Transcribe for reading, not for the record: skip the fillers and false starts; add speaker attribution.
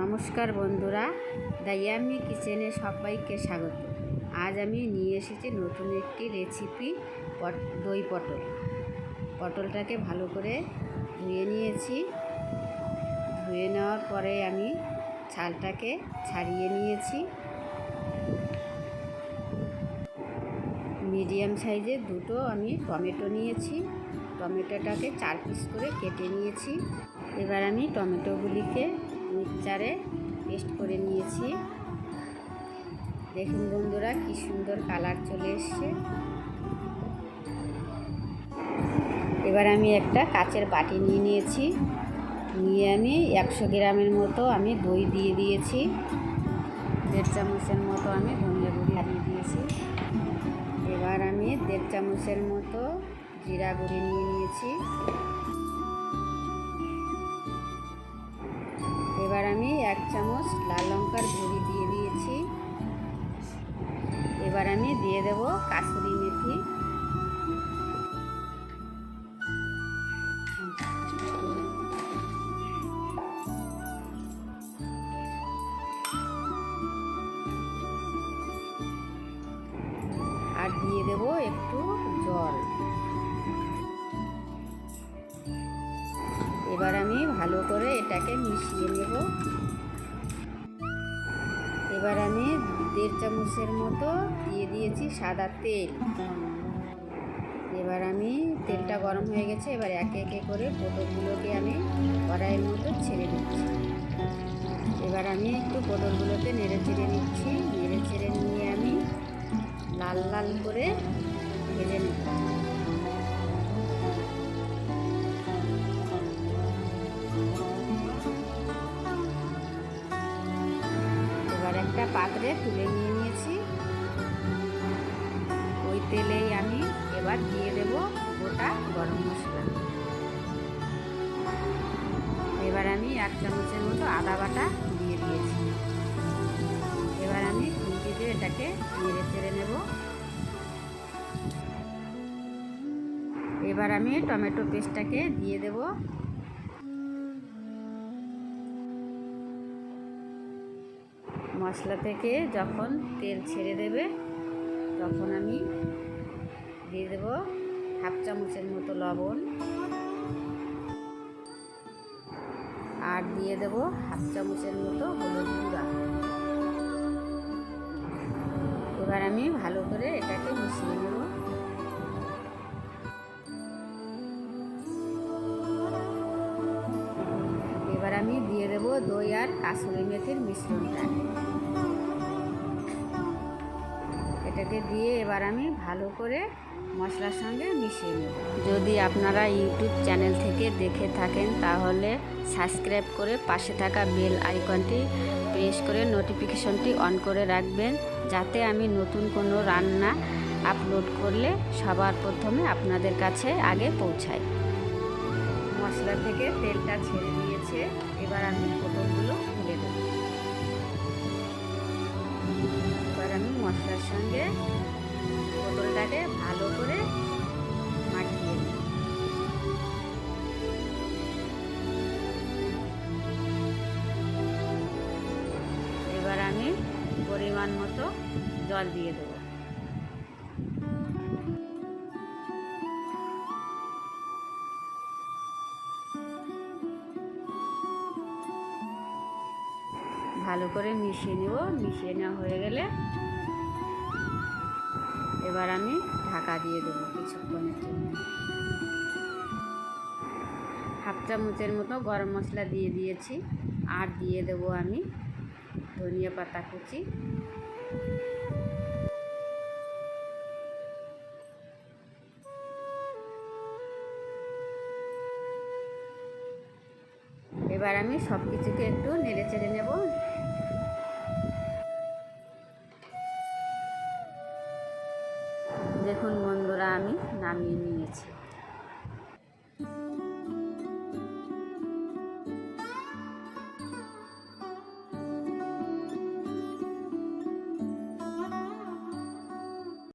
Speaker 1: নমস্কার বন্ধুরা, the yummy কিচেনে সবাইকে স্বাগত। আজ আমি নিয়ে এসেছি নতুন একটি রেসিপি, দই পটল। পটলটাকে ভালো করে ধুয়ে নিয়েছি। ধুয়ে নেওয়ার পরে আমি ছালটাকে ছাড়িয়ে নিয়েছি। মিডিয়াম সাইজের দুটো আমি টমেটো নিয়েছি। টমেটোটাকে 4 পিস করে কেটে নিয়েছি। এবার আমি টমেটোগুলিকে মিক্সচারে পেস্ট করে নিয়েছি। দেখুন বন্ধুরা, কি সুন্দর কালার চলে এসছে। এবার আমি একটা কাচের বাটি নিয়ে নিয়েছি। নিয়ে আমি 100 গ্রামের মতো আমি দই দিয়ে দিয়েছি। 1.5 চামচের মতো আমি ধনিয়া গুঁড়ি দিয়ে দিয়েছি। এবার আমি 1.5 চামচের মতো জিরা গুঁড়ি নিয়ে নিয়েছি। এবার আমি 1 চামচ লাল লঙ্কার গুঁড়ি দিয়ে দিয়েছি। এবার আমি দিয়ে দেব কাসুরি মেথি। আর দিয়ে দেব একটু জল। এবার আমি ভালো করে এটাকে মিশিয়ে নেব। এবার আমি 1.5 চামচের মতো দিয়ে দিয়েছি সাদা তেল। এবার আমি তেলটা গরম হয়ে গেছে। এবার একে একে করে পটলগুলোকে আমি কড়াইয়ের মতো ছেড়ে দিচ্ছি। এবার আমি একটু পটলগুলোকে নেড়ে চেড়ে নিচ্ছি। নেড়ে চেড়ে নিয়ে আমি লাল লাল করে ভেজে নেব। এবার একটা পাত্রে তুলে নিয়ে নিয়েছি। ওই তেলেই আমি এবার দিয়ে দেব গোটা গরম মশলা। এবার আমি 1 চামচের মতো আদা বাটা দিয়ে দিয়েছি। এবার আমি খুন্তি দিয়ে এটাকে নেড়ে চেড়ে নেব। এবার আমি টমেটো পেস্টটাকে দিয়ে দেব। মশলা থেকে যখন তেল ছেড়ে দেবে তখন আমি দিয়ে দেব 1/2 চামচের মতো লবণ। আর দিয়ে দেব 1/2 চামচের মতো হলুদ গুঁড়া। এবার আমি ভালো করে এটাকে মিশিয়ে নেব। এবার আমি দিয়ে দেব দই আর কাসুরি মেথির মিশ্রণটা। এটাকে দিয়ে এবার আমি ভালো করে মশলার সঙ্গে মিশিয়ে নেব। যদি আপনারা ইউটিউব চ্যানেল থেকে দেখে থাকেন তাহলে সাবস্ক্রাইব করে পাশে থাকা বেল আইকনটি প্রেস করে নোটিফিকেশনটি অন করে রাখবেন, যাতে আমি নতুন কোনো রান্না আপলোড করলে সবার প্রথমে আপনাদের কাছে আগে পৌঁছায়। মশলা থেকে তেলটা ছেড়ে দিয়েছে। এবার আমি পটলগুলো তুলে দেব। এবার আমি মশলার সঙ্গে পটলটাকে ভালো করে মাখিয়ে নেব। এবার আমি পরিমাণ মতো জল দিয়ে দেব। ভালো করে মিশিয়ে নেব। মিশিয়ে নেওয়া হয়ে গেলে এবার আমি ঢাকা দিয়ে দেবো কিছুক্ষণের জন্য। 1/2 চামচের মতো গরম মশলা দিয়ে দিয়েছি। আর দিয়ে দেব আমি ধনিয়া পাতা কুচি। এবার আমি সব কিছুকে একটু নেড়ে চেড়ে নেব। দেখুন বন্ধুরা, আমি নামিয়ে নিয়েছি।